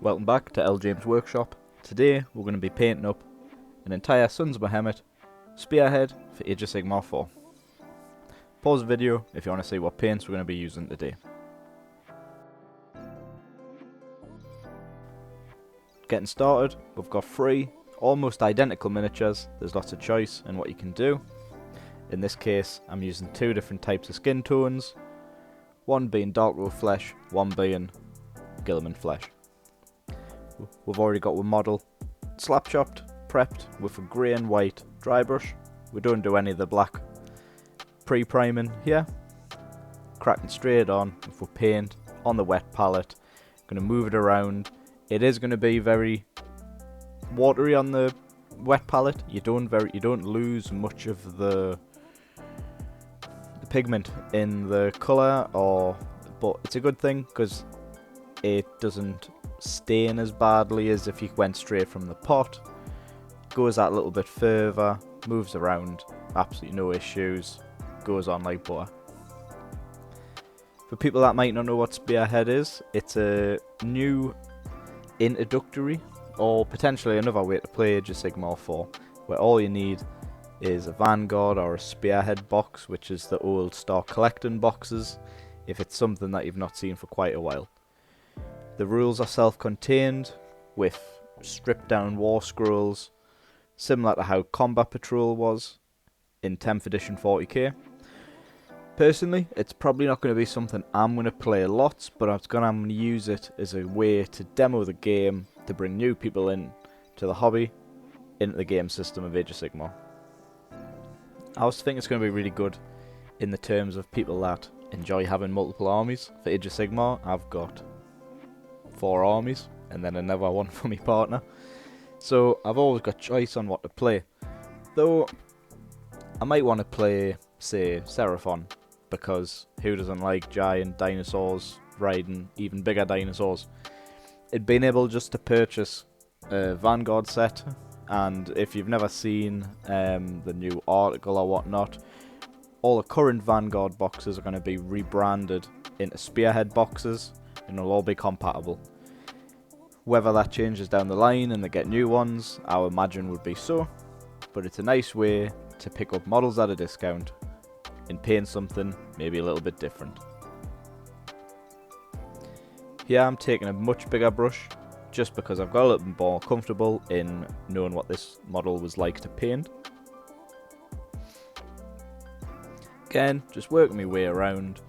Welcome back to L James Workshop. Today we're going to be painting up an entire Sons of Bahamut Spearhead for Age of Sigmar 4. Pause the video if you want to see what paints we're going to be using today. Getting started, we've got 3 almost identical miniatures. There's lots of choice in what you can do. In this case I'm using 2 different types of skin tones, one being dark road flesh, one being Guilliman flesh. We've already got one model slap chopped, prepped with a grey and white dry brush. We don't do any of the black pre-priming here. Cracking straight on with our paint on the wet palette. Going to move it around. It is going to be very watery on the wet palette. You don't lose much of the pigment in the colour, but it's a good thing because it doesn't stain as badly as if you went straight from the pot. Goes that little bit further, moves around, absolutely no issues, goes on like butter. For people that might not know what Spearhead is, it's a new introductory or potentially another way to play Age of Sigmar 4, where all you need is a Vanguard or a Spearhead box, which is the old stock collecting boxes, if it's something that you've not seen for quite a while. The rules are self-contained, with stripped down war scrolls, similar to how Combat Patrol was in 10th edition 40k. Personally, it's probably not going to be something I'm going to play lots, but I'm going to use it as a way to demo the game, to bring new people in to the hobby, into the game system of Age of Sigmar. I also think it's going to be really good in the terms of people that enjoy having multiple armies. For Age of Sigmar, I've got 4 armies, and then another one for my partner. So I've always got choice on what to play. Though, I might want to play, say, Seraphon, because who doesn't like giant dinosaurs riding even bigger dinosaurs? It'd been able just to purchase a Vanguard set, and if you've never seen the new article or whatnot, all the current Vanguard boxes are going to be rebranded into Spearhead boxes, and they'll all be compatible. Whether that changes down the line and they get new ones, I would imagine would be so, but it's a nice way to pick up models at a discount and paint something maybe a little bit different. Here I'm taking a much bigger brush, just because I've got a little bit more comfortable in knowing what this model was like to paint. Again, just working my way around,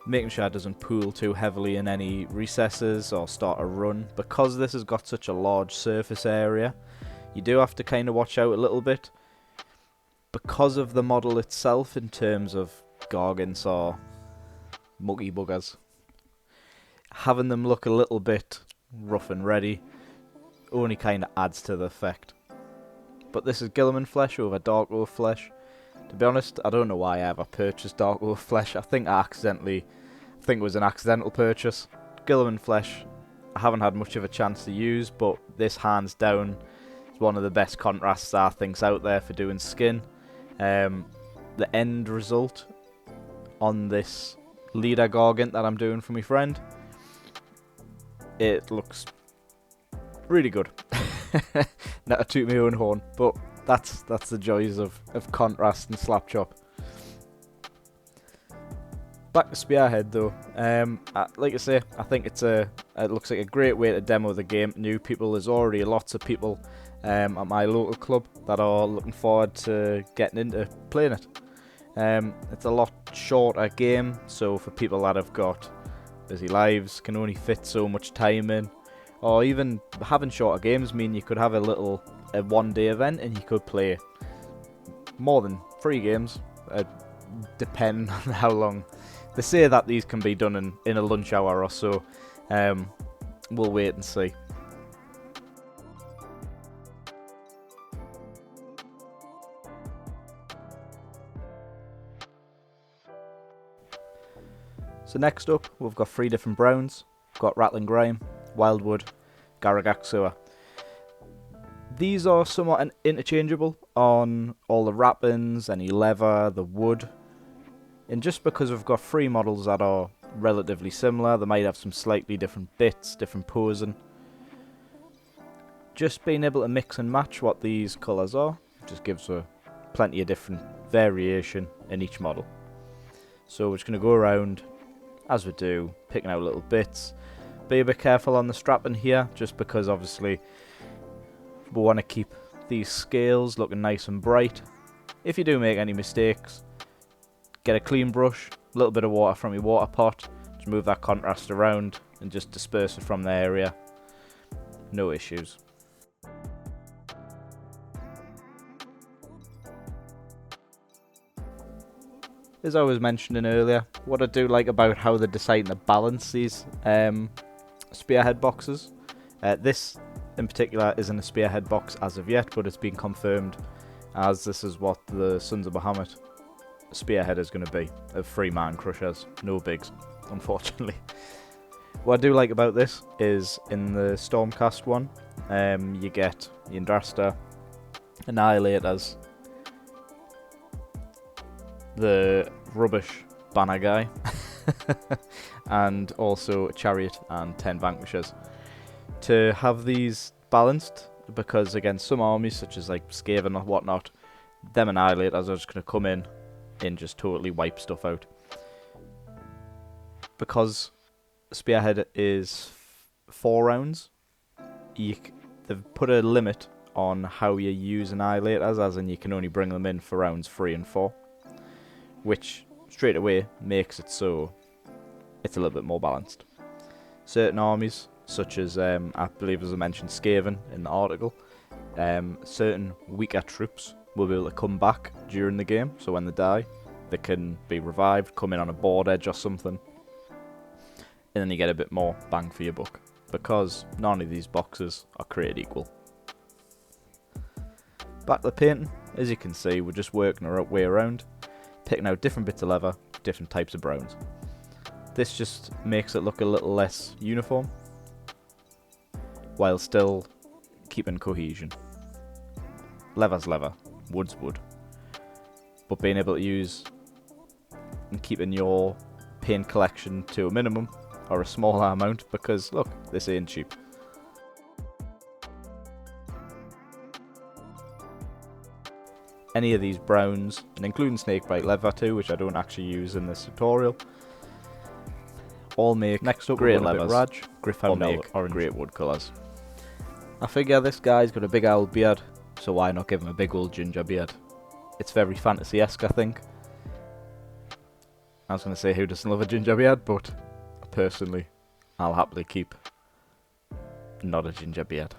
making sure it doesn't pool too heavily in any recesses or start a run. Because this has got such a large surface area, you do have to kind of watch out a little bit. Because of the model itself in terms of gargants or muggy buggers, having them look a little bit rough and ready only kind of adds to the effect. But this is Guilliman flesh over dark road flesh. To be honest, I don't know why I ever purchased dark road flesh. I think it was an accidental purchase. Guilliman flesh I haven't had much of a chance to use, but this hands down is one of the best contrasts I think's out there for doing skin. The end result on this leader gargant that I'm doing for my friend, it looks really good. Not to toot my own horn, but that's the joys of contrast and slap chop. Back to Spearhead though. Like I say, I think it looks like a great way to demo the game to new people. There's already lots of people at my local club that are looking forward to getting into playing it. It's a lot shorter game, so for people that have got busy lives, can only fit so much time in, or even having shorter games mean you could have a one-day event and you could play more than 3 games, depending on how long. They say that these can be done in a lunch hour or so. We'll wait and see. So next up, we've got 3 different browns. We've got Rattling Grime, Wildwood, Garagaxua. These are somewhat interchangeable on all the wrappings, any leather, the wood. And just because we've got 3 models that are relatively similar, they might have some slightly different bits, different posing. Just being able to mix and match what these colours are just gives plenty of different variation in each model. So we're just going to go around, as we do, picking out little bits. Be a bit careful on the strapping here, just because obviously we want to keep these scales looking nice and bright. If you do make any mistakes, get a clean brush, a little bit of water from your water pot, just move that contrast around and just disperse it from the area. No issues. As I was mentioning earlier, what I do like about how they're deciding to balance these Spearhead boxes. This in particular isn't a Spearhead box as of yet, but it's been confirmed as this is what the Sons of Bahamut Spearhead is going to be, of 3 man crushers, no bigs, unfortunately. What I do like about this is in the Stormcast one, you get the Indrasta, Annihilators, the rubbish banner guy, and also a chariot and 10 vanquishers. To have these balanced, because against some armies such as like Skaven or whatnot, them Annihilators are just going to come in and just totally wipe stuff out. Because Spearhead is 4 rounds, they've put a limit on how you use Annihilators, as in you can only bring them in for rounds 3 and 4. Which straight away makes it so it's a little bit more balanced. Certain armies, such as I believe as I mentioned Skaven in the article, certain weaker troops will be able to come back during the game, so when they die they can be revived, come in on a board edge or something, and then you get a bit more bang for your buck, because none of these boxes are created equal. Back to the painting, as you can see we're just working our way around, picking out different bits of leather, different types of browns. This just makes it look a little less uniform, while still keeping cohesion. Leather's leather, wood's wood, but being able to use and keeping your paint collection to a minimum, or a smaller amount, because look, this ain't cheap. Any of these browns, and including snakebite leather too, which I don't actually use in this tutorial, all make next up great leathers, Griffhound or great wood colours. I figure this guy's got a big old beard, so why not give him a big old ginger beard? It's very fantasy-esque, I think. I was going to say who doesn't love a ginger beard, but personally, I'll happily keep not a ginger beard.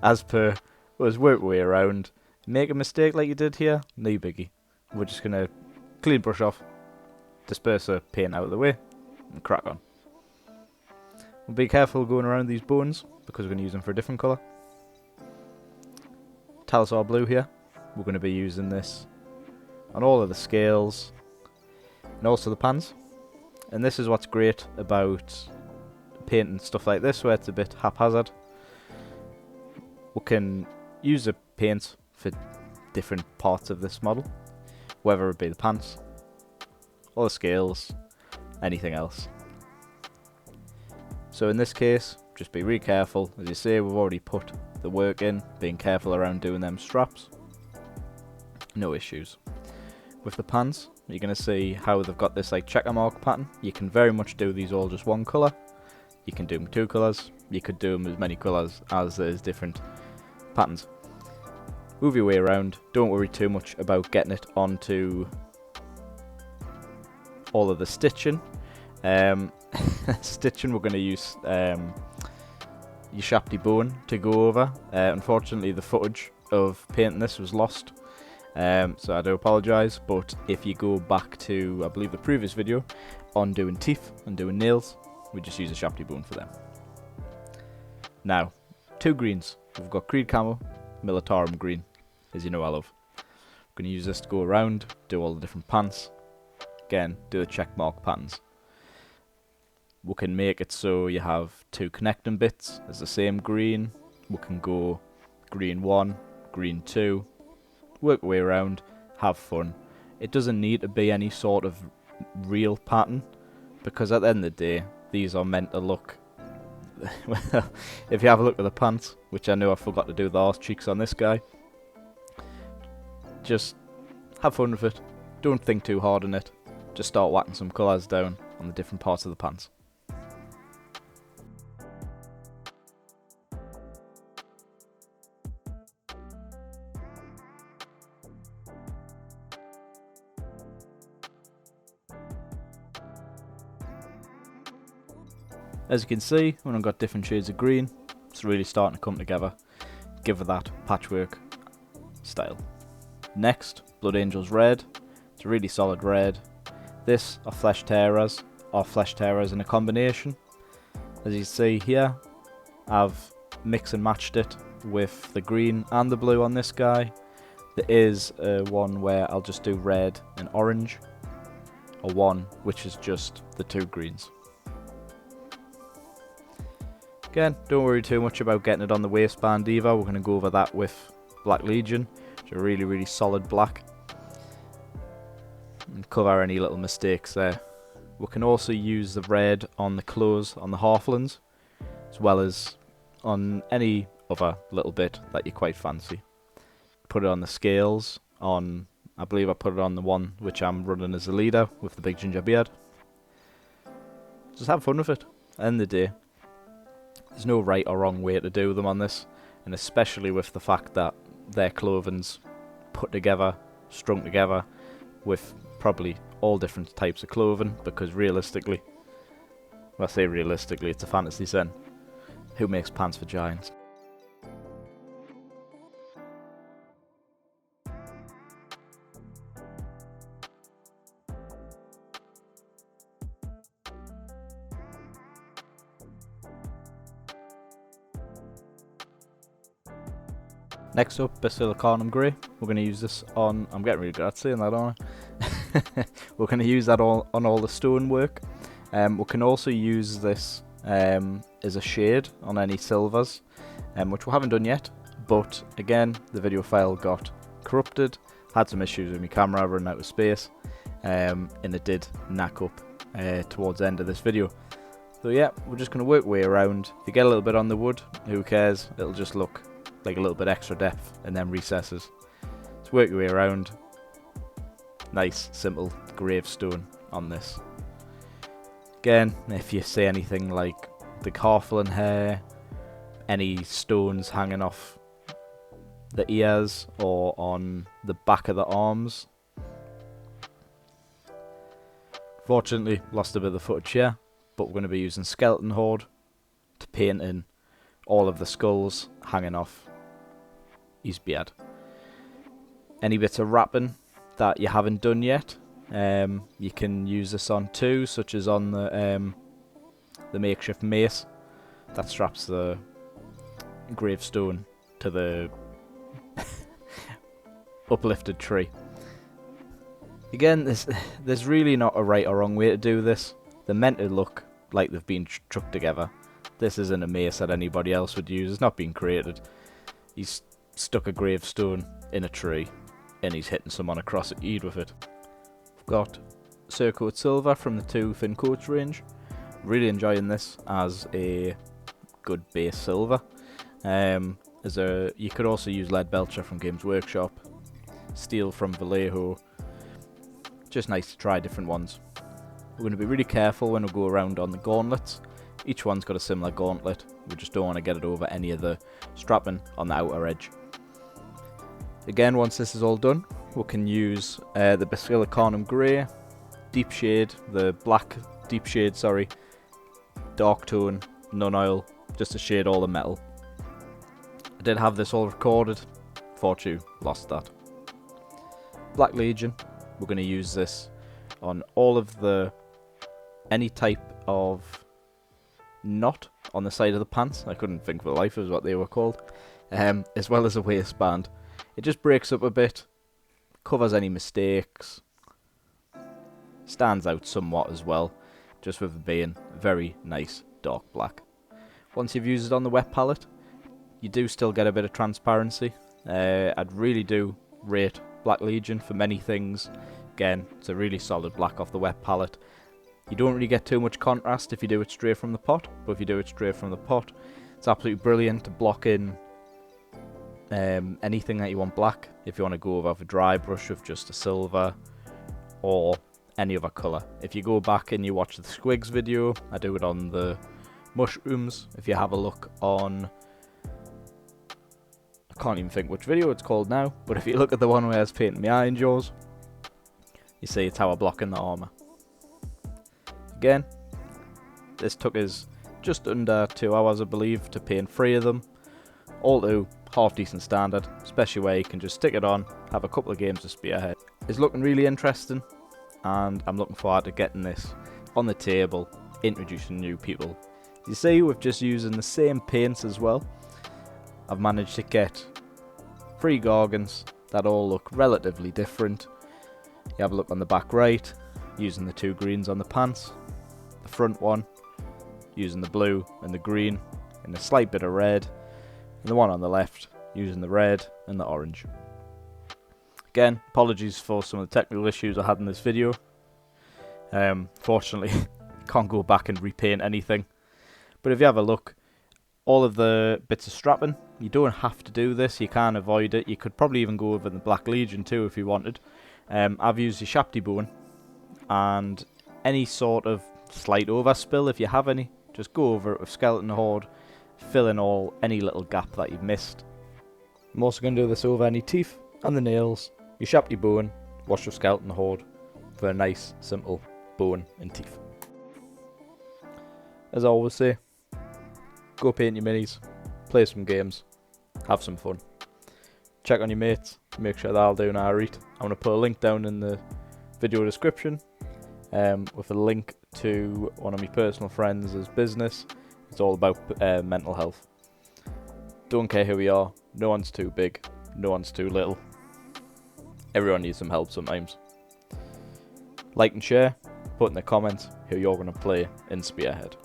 As per, was work way around. Make a mistake like you did here, no biggie. We're just going to clean brush off, disperse the paint out of the way, and crack on. We'll be careful going around these bones, because we're going to use them for a different colour. Talisar blue here, we're going to be using this on all of the scales, and also the pans. And this is what's great about painting stuff like this, where it's a bit haphazard. We can use the paint for different parts of this model, whether it be the pants, or the scales, anything else. So in this case, just be really careful. As you say, we've already put the work in, being careful around doing them straps. No issues. With the pants, you're going to see how they've got this like checker mark pattern. You can very much do these all just one colour. You can do them 2 colours. You could do them as many colours as there's different patterns. Move your way around, don't worry too much about getting it onto all of the stitching. Stitching, we're going to use your shafty bone to go over. Unfortunately the footage of painting this was lost, so I do apologise, but if you go back to, I believe, the previous video on doing teeth and doing nails, we just use a shafty bone for them. Now, 2 greens. We've got Creed Camo, Militarum Green, as you know I love. I'm going to use this to go around, do all the different pants. Again, do the check mark patterns. We can make it so you have 2 connecting bits as the same green. We can go green 1, green 2, work our way around, have fun. It doesn't need to be any sort of real pattern, because at the end of the day, these are meant to look well, if you have a look at the pants, which I know I forgot to do the arse cheeks on this guy, just have fun with it. Don't think too hard on it. Just start whacking some colours down on the different parts of the pants. As you can see, when I've got different shades of green, it's really starting to come together. Give it that patchwork style. Next, Blood Angel's red. It's a really solid red. This are flesh tearers in a combination. As you see here, I've mixed and matched it with the green and the blue on this guy. There is one where I'll just do red and orange, or one which is just the two greens. Again, don't worry too much about getting it on the waistband either. We're going to go over that with Black Legion, which are really, really solid black, and cover any little mistakes there. We can also use the red on the clothes on the halflings, as well as on any other little bit that you quite fancy. Put it on the scales, I believe I put it on the one which I'm running as a leader with the big ginger beard. Just have fun with it. At the end of the day, there's no right or wrong way to do them on this, and especially with the fact that their clothing's put together, strung together with probably all different types of clothing, because realistically, well, I say realistically, it's a fantasy sin. Who makes pants for giants? Next up, Basilicanum Grey. We're going to use this on... I'm getting really good at saying that, aren't I? We're going to use that on all the stonework. We can also use this as a shade on any silvers, which we haven't done yet. But again, the video file got corrupted, had some issues with my camera running out of space, and it did knack up towards the end of this video. So yeah, we're just going to work our way around. If you get a little bit on the wood, who cares? It'll just look like a little bit extra depth and then recesses. Let's work your way around. Nice, simple gravestone on this. Again, if you see anything like the Carflin hair, any stones hanging off the ears or on the back of the arms. Fortunately, lost a bit of the footage here, but we're going to be using Skeleton Horde to paint in all of the skulls hanging off his beard. Any bits of wrapping that you haven't done yet, you can use this on too, such as on the makeshift mace that straps the gravestone to the uplifted tree. Again, there's really not a right or wrong way to do this. They're meant to look like they've been chucked together. This isn't a mace that anybody else would use. It's not been created. He's stuck a gravestone in a tree and he's hitting someone across the head with it. We've got Cerakote Silver from the 2 Thin Coats range. Really enjoying this as a good base silver. You could also use Lead Belcher from Games Workshop, Steel from Vallejo. Just nice to try different ones. We're going to be really careful when we go around on the gauntlets. Each one's got a similar gauntlet. We just don't want to get it over any of the strapping on the outer edge. Again, once this is all done, we can use the Basilicanum Grey, Deep Shade, the Black Deep Shade, sorry, Dark Tone, None Oil, just to shade all the metal. I did have this all recorded, fortunately lost that. Black Legion, we're going to use this on all of any type of knot on the side of the pants. I couldn't think for life as what they were called. As well as a waistband. It just breaks up a bit, covers any mistakes, stands out somewhat as well, just with it being very nice dark black. Once you've used it on the wet palette, you do still get a bit of transparency. I'd really do rate Black Legion for many things. Again, it's a really solid black off the wet palette. You don't really get too much contrast if you do it straight from the pot, but if you do it straight from the pot, it's absolutely brilliant to block in anything that you want black. If you want to go over with a dry brush with just a silver or any other colour. If you go back and you watch the Squigs video, I do it on the mushrooms. If you have a look on, I can't even think which video it's called now, but if you look at the one where I was painting my iron jaws, you see it's how I block in the armour. Again, this took us just under 2 hours, I believe, to paint 3 of them. All to half decent standard, especially where you can just stick it on, have a couple of games of Spearhead. It's looking really interesting, and I'm looking forward to getting this on the table, introducing new people. You see, with just using the same paints as well, I've managed to get 3 Gargants that all look relatively different. You have a look on the back right, using the 2 greens on the pants. The front one, using the blue and the green, and a slight bit of red. And the one on the left, using the red and the orange. Again, apologies for some of the technical issues I had in this video. Fortunately, can't go back and repaint anything. But if you have a look, all of the bits of strapping, you don't have to do this, you can avoid it. You could probably even go over the Black Legion too if you wanted. I've used the Shafty bone, and any sort of slight overspill, if you have any, just go over it with Skeleton Horde, fill in any little gap that you've missed. I'm also going to do this over any teeth and the nails. Your Shafty bone, wash with Skeleton Horde for a nice, simple bone and teeth. As I always say, go paint your minis, play some games, have some fun. Check on your mates, make sure they're doing alright. I'm going to put a link down in the video description with a link to one of my personal friends' business. It's all about mental health. Don't care who we are, no one's too big, no one's too little. Everyone needs some help sometimes. Like and share, put in the comments who you're going to play in Spearhead.